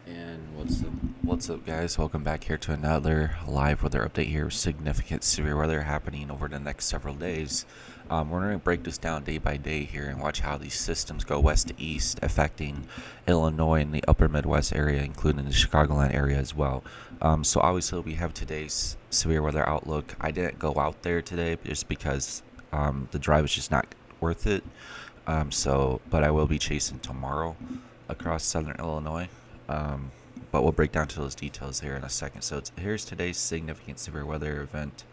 And what's up, guys? Welcome back here to another live weather update here. Significant severe weather happening over the next several days. We're going to break this down day by day here and watch how these systems go west to east, affecting Illinois and the upper Midwest area, including the Chicagoland area as well. So obviously we have today's severe weather outlook. I didn't go out there today just because the drive is just not worth it. But I will be chasing tomorrow across southern Illinois. But we'll break down to those details here in a second. So here's today's significant severe weather event.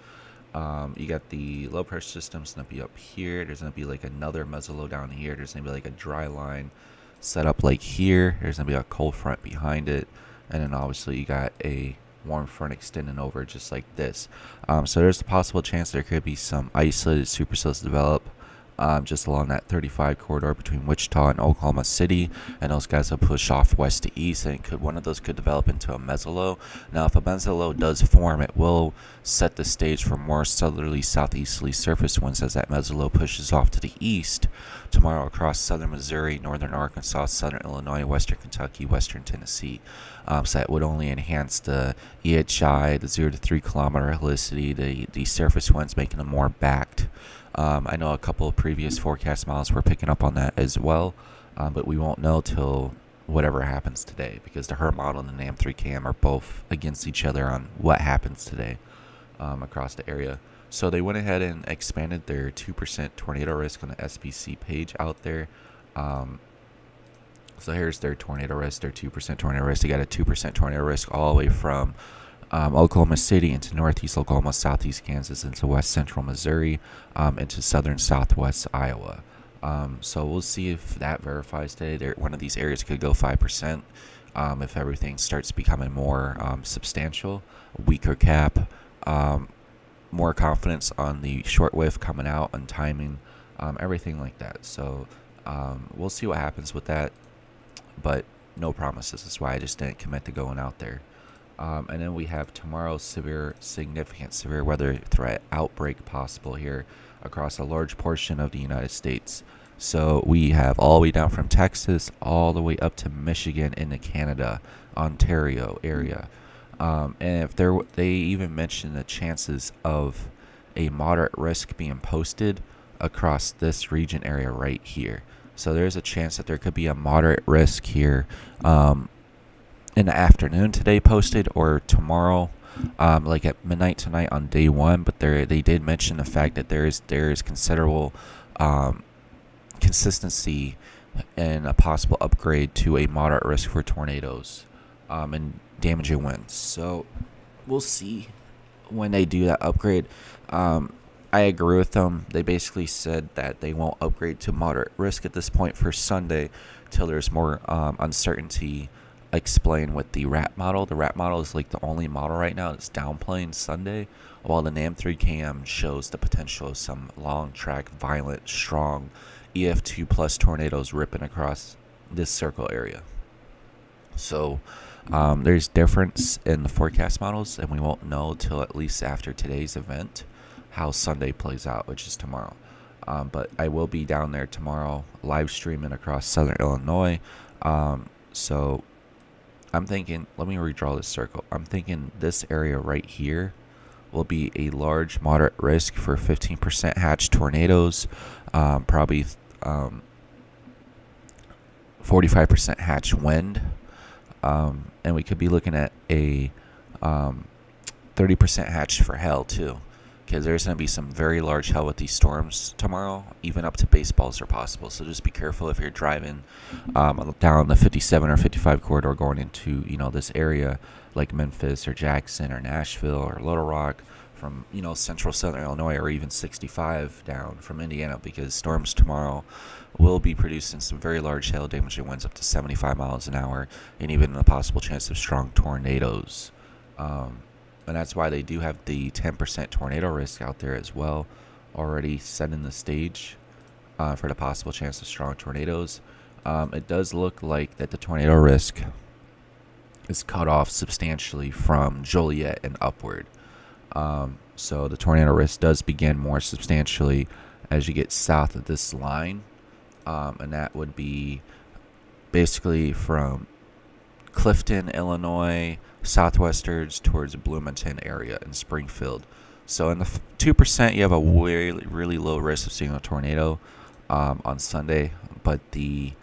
You got the low pressure system's going to be up here. There's going to be like another mesolow down here. There's going to be like a dry line set up like here. There's going to be a cold front behind it. And then obviously you got a warm front extending over just like this. So there's a possible chance there could be some isolated supercells develop just along that 35 corridor between Wichita and Oklahoma City, and those guys will push off west to east, and one of those could develop into a mesolow. Now, if a mesolow does form, it will set the stage for more southerly southeasterly surface winds as that mesolow pushes off to the east tomorrow across southern Missouri, northern Arkansas, southern Illinois, western Kentucky, western Tennessee. So that would only enhance the EHI, the 0 to 3 kilometer helicity, the surface winds, making them more backed. I know a couple of previous forecast models were picking up on that as well, but we won't know till whatever happens today, because the HRRR model and the NAM3CAM are both against each other on what happens today across the area. So they went ahead and expanded their 2% tornado risk on the SPC page out there. So here's their tornado risk, their 2% tornado risk. They got a 2% tornado risk all the way from Oklahoma City into northeast Oklahoma, southeast Kansas, into west central Missouri, into southern southwest Iowa. So we'll see if that verifies today. One of these areas could go 5% if everything starts becoming more substantial. Weaker cap, more confidence on the short whiff coming out and timing, everything like that. So we'll see what happens with that, but no promises. That's why I just didn't commit to going out there. And then we have tomorrow's significant severe weather threat outbreak possible here across a large portion of the United States. So we have all the way down from Texas all the way up to Michigan into Canada, Ontario area. And if they even mention the chances of a moderate risk being posted across this region area right here. So there's a chance that there could be a moderate risk here in the afternoon today posted, or tomorrow, like at midnight tonight on day one. But they did mention the fact that there is considerable consistency and a possible upgrade to a moderate risk for tornadoes and damaging winds. So we'll see when they do that upgrade. I agree with them. They basically said that they won't upgrade to moderate risk at this point for Sunday till there's more uncertainty explain with the RAP model. The RAP model is like the only model right now that's downplaying Sunday, while the NAM3CAM shows the potential of some long track, violent, strong EF2 plus tornadoes ripping across this circle area. So there's difference in the forecast models, and we won't know till at least after today's event how Sunday plays out, which is tomorrow. But I will be down there tomorrow live streaming across southern Illinois. So I'm thinking, let me redraw this circle. I'm thinking this area right here will be a large moderate risk for 15% hatch tornadoes, probably 45% hatch wind, and we could be looking at a 30% hatch for hail too, because there's going to be some very large hail with these storms tomorrow. Even up to baseballs are possible, so just be careful if you're driving down the 57 or 55 corridor going into this area like Memphis or Jackson or Nashville or Little Rock, from central southern Illinois, or even 65 down from Indiana, because storms tomorrow will be producing some very large hail damaging winds up to 75 miles an hour, and even a possible chance of strong tornadoes. And that's why they do have the 10% tornado risk out there as well, already setting the stage for the possible chance of strong tornadoes. It does look like that the tornado risk is cut off substantially from Joliet and upward. So the tornado risk does begin more substantially as you get south of this line, and that would be basically from Clifton, Illinois, southwestwards towards Bloomington area and Springfield. So in the 2%, you have a really low risk of seeing a tornado on Sunday, but the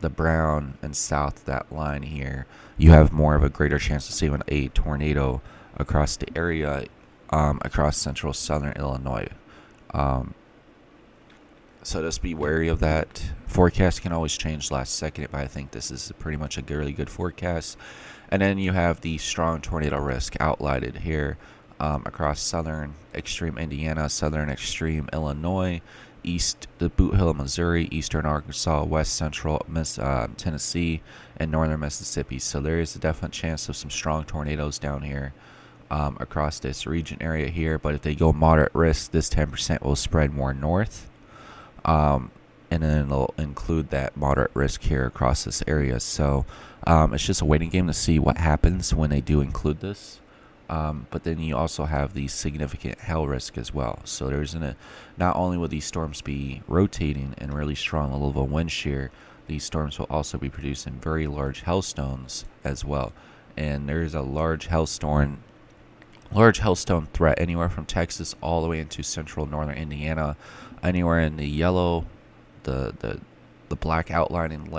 brown and south, that line here, you have more of a greater chance of seeing a tornado across the area, across central southern Illinois. So just be wary of that. Forecast can always change last second, but I think this is pretty much a really good forecast. And then you have the strong tornado risk outlined here across southern extreme Indiana, southern extreme Illinois, east the Boot Hill, Missouri, eastern Arkansas, west central Tennessee, and northern Mississippi. So there is a definite chance of some strong tornadoes down here across this region area here. But if they go moderate risk, this 10% will spread more north. And then it'll include that moderate risk here across this area. So it's just a waiting game to see what happens when they do include this. But then you also have the significant hail risk as well. So there's not only will these storms be rotating and really strong, a little wind shear, these storms will also be producing very large hailstones as well. And there's a large hailstone threat anywhere from Texas all the way into central northern Indiana, anywhere in the yellow, the black outlining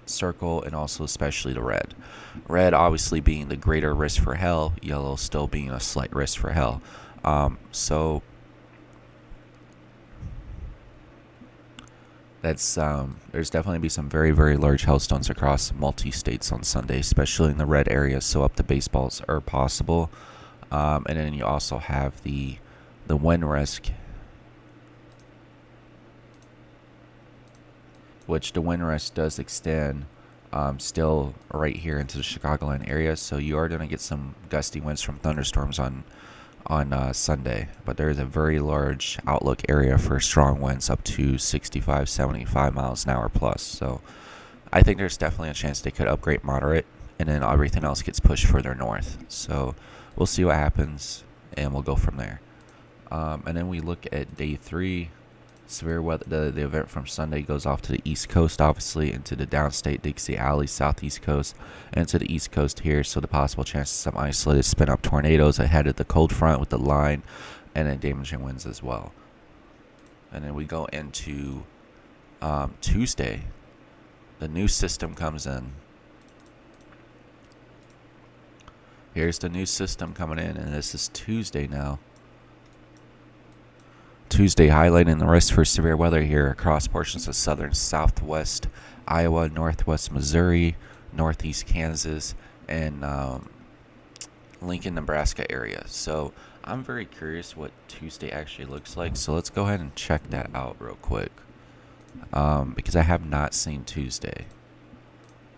circle, and also especially the red. Red obviously being the greater risk for hail, yellow still being a slight risk for hail. So that's there's definitely be some very, very large hailstones across multi-states on Sunday, especially in the red areas, so up to baseballs are possible. And then you also have the wind risk, which the wind risk does extend still right here into the Chicagoland area. So you are going to get some gusty winds from thunderstorms on Sunday. But there is a very large outlook area for strong winds up to 65, 75 miles an hour plus. So I think there's definitely a chance they could upgrade moderate, and then everything else gets pushed further north. So we'll see what happens, and we'll go from there. And then we look at day 3. Severe weather. The event from Sunday goes off to the east coast, obviously, into the downstate Dixie Alley, southeast coast, and to the east coast here. So the possible chances of some isolated spin-up tornadoes ahead of the cold front with the line, and then damaging winds as well. And then we go into Tuesday. The new system comes in. Here's the new system coming in, and this is Tuesday now. Tuesday highlighting the risk for severe weather here across portions of southern southwest Iowa, northwest Missouri, northeast Kansas, and Lincoln, Nebraska area. So I'm very curious what Tuesday actually looks like. So let's go ahead and check that out real quick, because I have not seen Tuesday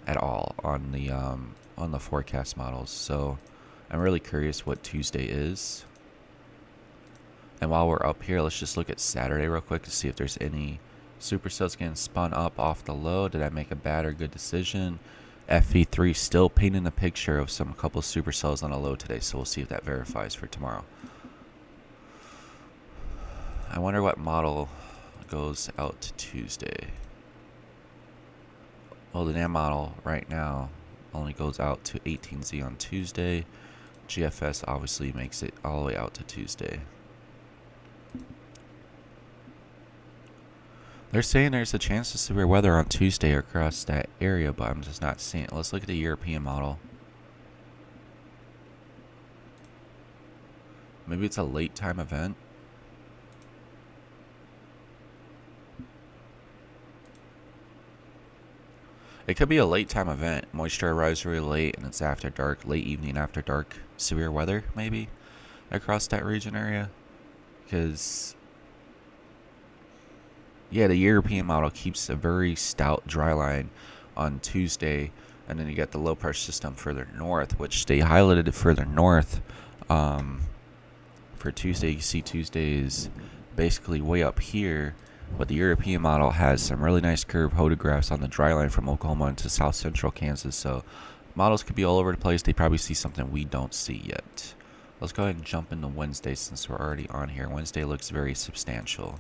at all on the forecast models. So I'm really curious what Tuesday is. And while we're up here, let's just look at Saturday real quick to see if there's any supercells getting spun up off the low. Did I make a bad or good decision? FV3 still painting the picture of some couple of supercells on a low today, so we'll see if that verifies for tomorrow. I wonder what model goes out to Tuesday. Well, the NAM model right now only goes out to 18Z on Tuesday. GFS obviously makes it all the way out to Tuesday. They're saying there's a chance of severe weather on Tuesday across that area, but I'm just not seeing it. Let's look at the European model. Maybe it's a late time event. It could be a late time event. Moisture arrives really late and it's after dark, late evening after dark. Severe weather, maybe, across that region area. Because, yeah, the European model keeps a very stout dry line on Tuesday. And then you got the low pressure system further north, which they highlighted it further north. For Tuesday, you see Tuesday is basically way up here, but the European model has some really nice curved photographs on the dry line from Oklahoma into south central Kansas. So models could be all over the place. They probably see something we don't see yet. Let's go ahead and jump into Wednesday since we're already on here. Wednesday looks very substantial.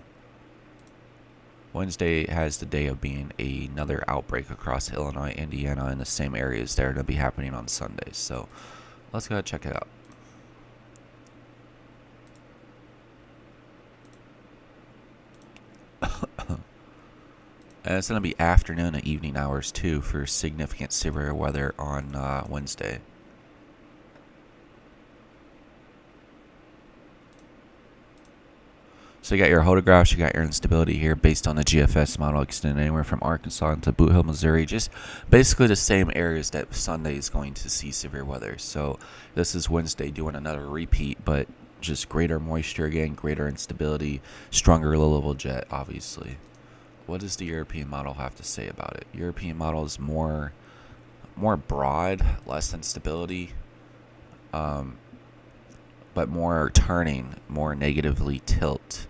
Wednesday has the day of being another outbreak across Illinois, Indiana, in the same areas that are going to be happening on Sundays. So let's go ahead and check it out. And it's going to be afternoon and evening hours too for significant severe weather on Wednesday. So you got your photographs, you got your instability here based on the GFS model extending anywhere from Arkansas into Boot Hill, Missouri. Just basically the same areas that Sunday is going to see severe weather. So this is Wednesday doing another repeat, but just greater moisture again, greater instability, stronger low-level jet, obviously. What does the European model have to say about it? European model is more broad, less instability, but more turning, more negatively tilt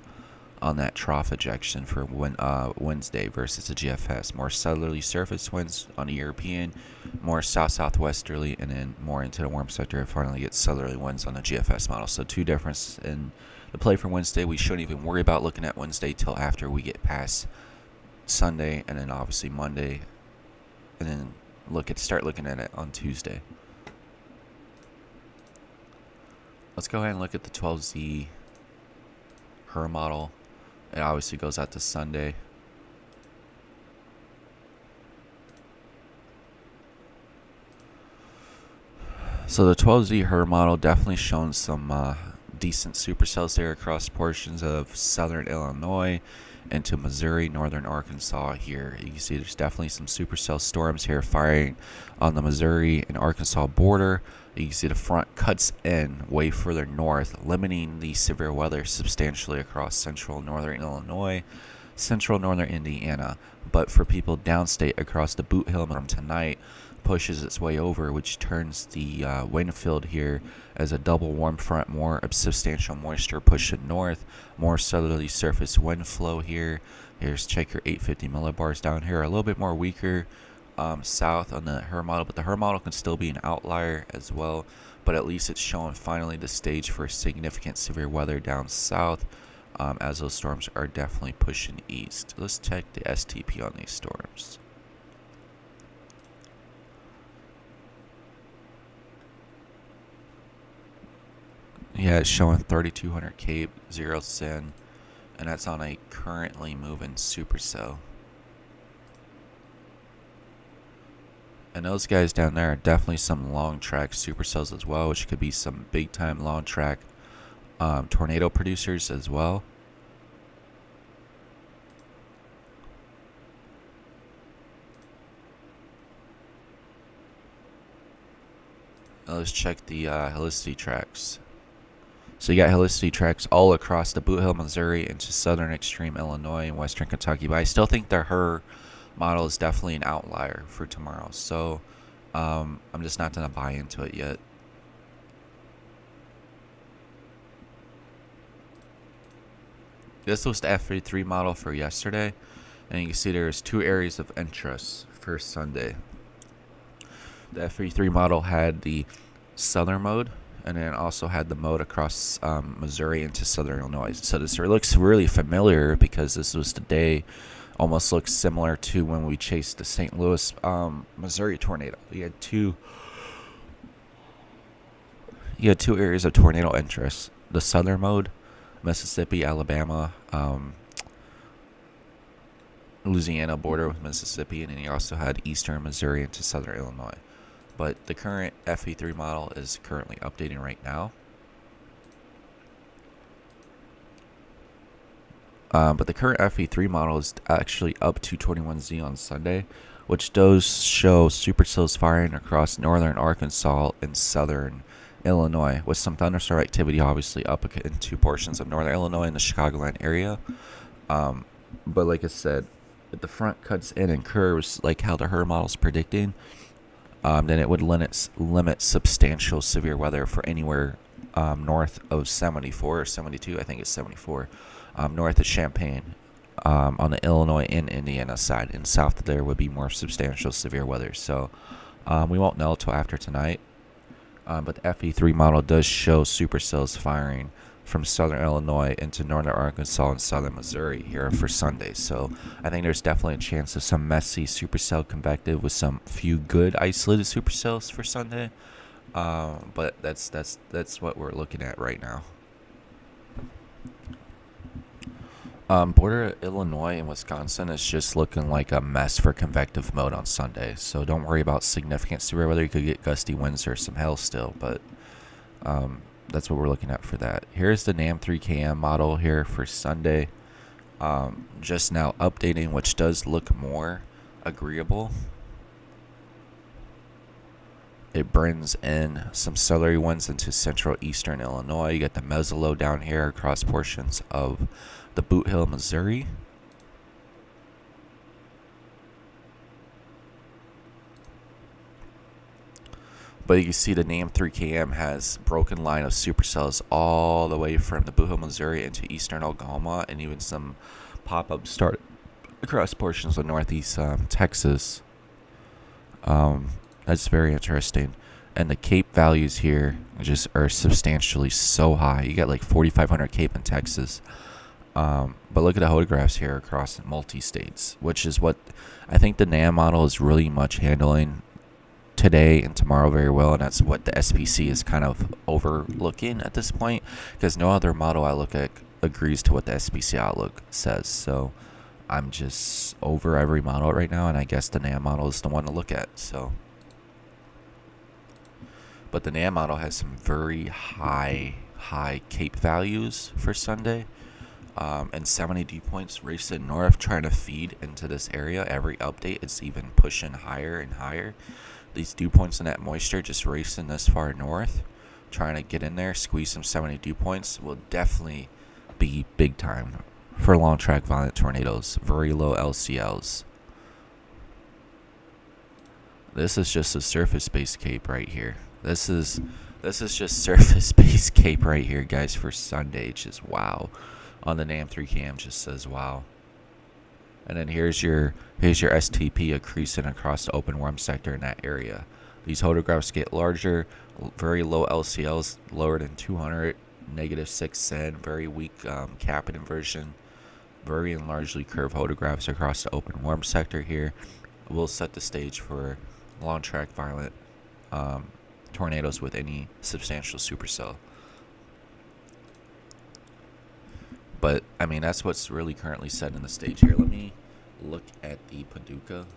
on that trough ejection for Wednesday versus the GFS. More southerly surface winds on the European, more south-southwesterly, and then more into the warm sector. And finally get southerly winds on the GFS model. So two differences in the play for Wednesday. We shouldn't even worry about looking at Wednesday till after we get past Sunday, and then obviously Monday, and then start looking at it on Tuesday. Let's go ahead and look at the 12Z HRRR model. It obviously goes out to Sunday. So the 12Z HRRR model definitely shown some decent supercells there across portions of southern Illinois into Missouri, northern Arkansas here. You can see there's definitely some supercell storms here firing on the Missouri and Arkansas border. You can see the front cuts in way further north, limiting the severe weather substantially across central northern Illinois, central northern Indiana. But for people downstate across the Boot Hill from tonight, pushes its way over, which turns the wind field here as a double warm front, more substantial moisture pushing north, more southerly surface wind flow here. Here's check your 850 millibars down here, a little bit more weaker south on the HRRR model, but the HRRR model can still be an outlier as well, but at least it's showing finally the stage for significant severe weather down south, as those storms are definitely pushing east. Let's check the STP on these storms. Yeah, it's showing 3200 Cape, 0 SIN, and that's on a currently moving supercell. And those guys down there are definitely some long track supercells as well, which could be some big time long track tornado producers as well. Now let's check the helicity tracks. So you got helicity tracks all across the Boot Hill, Missouri into southern extreme Illinois and western Kentucky. But I still think the HRRR model is definitely an outlier for tomorrow. So I'm just not going to buy into it yet. This was the F33 model for yesterday. And you can see there's two areas of interest for Sunday. The F33 model had the southern mode, and then also had the mode across Missouri into southern Illinois. So this looks really familiar because this was the day Almost looks similar to when we chased the St. Louis, Missouri tornado. You had two areas of tornado interest: the southern mode, Mississippi, Alabama, Louisiana border with Mississippi, and then you also had eastern Missouri into southern Illinois. But the current FE3 model is currently updating right now. But the current FE3 model is actually up to 21Z on Sunday, which does show supercells firing across northern Arkansas and southern Illinois, with some thunderstorm activity obviously up into portions of northern Illinois and the Chicagoland area. But like I said, if the front cuts in and curves like how the HRRR model is predicting, then it would limit substantial severe weather for anywhere north of 74 or 72. I think it's 74. North of Champaign, on the Illinois and Indiana side, and south of there would be more substantial severe weather. So we won't know till after tonight. But the FE3 model does show supercells firing from southern Illinois into northern Arkansas and southern Missouri here for Sunday. So I think there's definitely a chance of some messy supercell convective with some few good isolated supercells for Sunday. But that's what we're looking at right now. Border of Illinois and Wisconsin is just looking like a mess for convective mode on Sunday. So don't worry about significant severe weather. You could get gusty winds or some hail still, but that's what we're looking at for that. Here's the NAM 3KM model here for Sunday. Just now updating, which does look more agreeable. It brings in some southerly winds into central eastern Illinois. You got the mesolow down here across portions of the Boot Hill, Missouri. But you can see the NAM 3KM has broken line of supercells all the way from the Boot Hill, Missouri into eastern Oklahoma, and even some pop-ups start across portions of northeast Texas. That's very interesting. And the Cape values here just are substantially so high. You got like 4,500 Cape in Texas. But look at the photographs here across multi-states, which is what I think the NAM model is really much handling today and tomorrow very well, and that's what the SPC is kind of overlooking at this point, because no other model I look at agrees to what the SPC outlook says. So I'm just over every model right now, and I guess the NAM model is the one to look at. So, but the NAM model has some very high Cape values for Sunday. And 70 dew points racing north, trying to feed into this area. Every update, it's even pushing higher and higher. These dew points and that moisture just racing this far north, trying to get in there, squeeze some 70 dew points, will definitely be big time for long track violent tornadoes. Very low LCLs. This is just a surface-based Cape right here. This is just surface-based Cape right here, guys, for Sunday. Just wow. On the NAM 3KM just says wow. And then here's your STP accretion across the open warm sector in that area. These photographs get larger, very low LCLs, lower than 200, -6 cent, very weak cap inversion, very and largely curved photographs across the open warm sector here. Will set the stage for long track violent tornadoes with any substantial supercell. But, I mean, that's what's really currently set in the stage here. Let me look at the Paducah.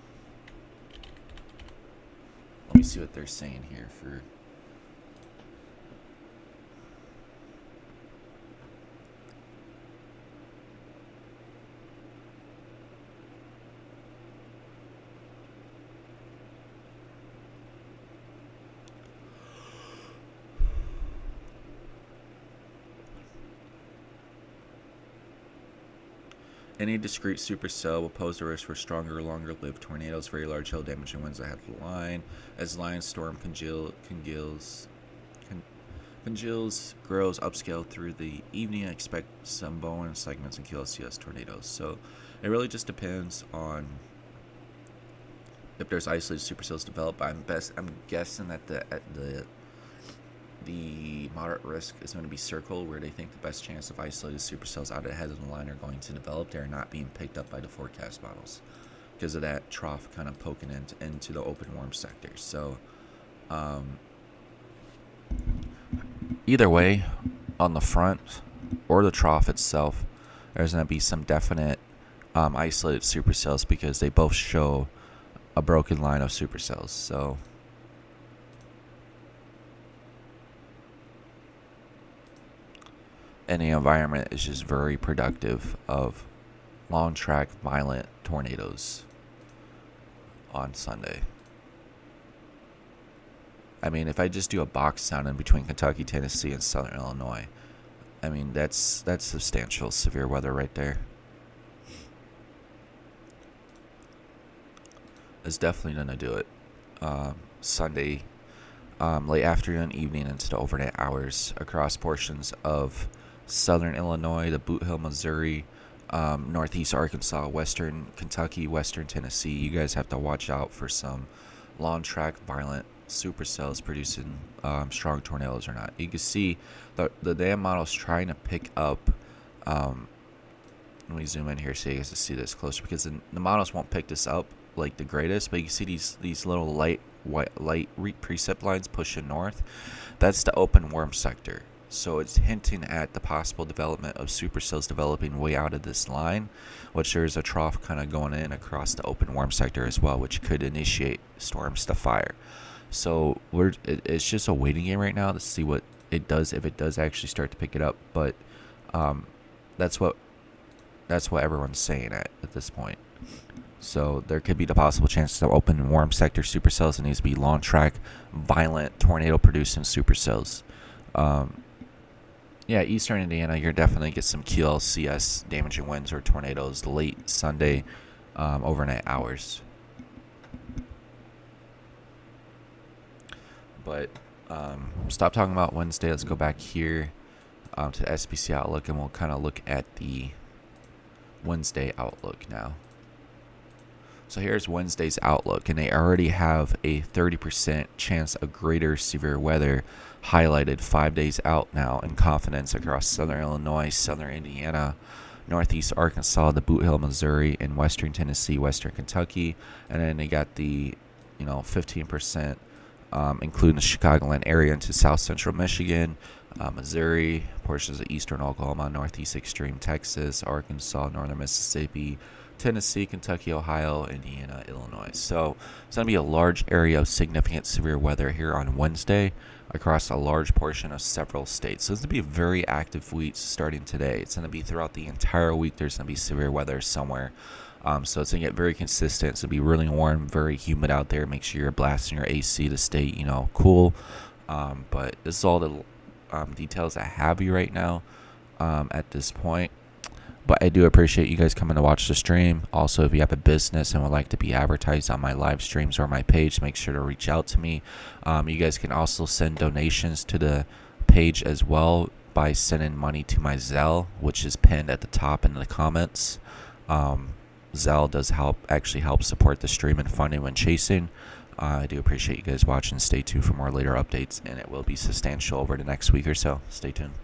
Let me see what they're saying here for... Any discrete supercell will pose a risk for stronger, longer-lived tornadoes, very large hail damaging winds ahead of the line. As line storm congeals, grows upscale through the evening, expect some bone segments and QLCS tornadoes. So it really just depends on if there's isolated supercells developed. I'm guessing that The moderate risk is going to be circle, where they think the best chance of isolated supercells out ahead of the line are going to develop. They're not being picked up by the forecast models because of that trough kind of poking into the open warm sector. So either way, on the front or the trough itself, there's going to be some definite isolated supercells because they both show a broken line of supercells. So any environment is just very productive of long track violent tornadoes on Sunday. I mean, if I just do a box sound in between Kentucky, Tennessee, and Southern Illinois, I mean, that's substantial severe weather right there. It's definitely going to do it. Sunday, late afternoon, evening, into the overnight hours across portions of Southern Illinois, the Boot Hill, Missouri, Northeast Arkansas, Western Kentucky, Western Tennessee. You guys have to watch out for some long track violent supercells producing strong tornadoes or not. You can see the damn model's trying to pick up. Let me zoom in here so you guys can see this closer, because the models won't pick this up like the greatest, but you can see these little light precip lines pushing north. That's the open warm sector. So it's hinting at the possible development of supercells developing way out of this line, which there's a trough kind of going in across the open warm sector as well, which could initiate storms to fire. So it's just a waiting game right now to see what it does, if it does actually start to pick it up. But that's what everyone's saying at this point. So there could be the possible chance of open warm sector supercells. It needs to be long track, violent tornado producing supercells. Yeah, Eastern Indiana, you're definitely get some QLCS damaging winds or tornadoes late Sunday, overnight hours. But stop talking about Wednesday. Let's go back here to the SPC outlook, and we'll kind of look at the Wednesday outlook now. So here's Wednesday's outlook, and they already have a 30% chance of greater severe weather highlighted 5 days out now in confidence across Southern Illinois, Southern Indiana, Northeast Arkansas, the Boot Hill, Missouri, and Western Tennessee, Western Kentucky. And then they got the 15%, including the Chicagoland area into South Central Michigan, Missouri, portions of Eastern Oklahoma, Northeast extreme Texas, Arkansas, Northern Mississippi, Tennessee, Kentucky, Ohio, Indiana, Illinois. So it's going to be a large area of significant severe weather here on Wednesday across a large portion of several states. So it's going to be a very active week starting today. It's going to be throughout the entire week. There's going to be severe weather somewhere. So it's going to get very consistent. It's going to be really warm, very humid out there. Make sure you're blasting your AC to stay, cool. But this is all the details I have you right now at this point. But I do appreciate you guys coming to watch the stream. Also, if you have a business and would like to be advertised on my live streams or my page, make sure to reach out to me. You guys can also send donations to the page as well by sending money to my Zelle, which is pinned at the top in the comments. Zelle does actually help support the stream and funding when chasing. I do appreciate you guys watching. Stay tuned for more later updates, and it will be substantial over the next week or so. Stay tuned.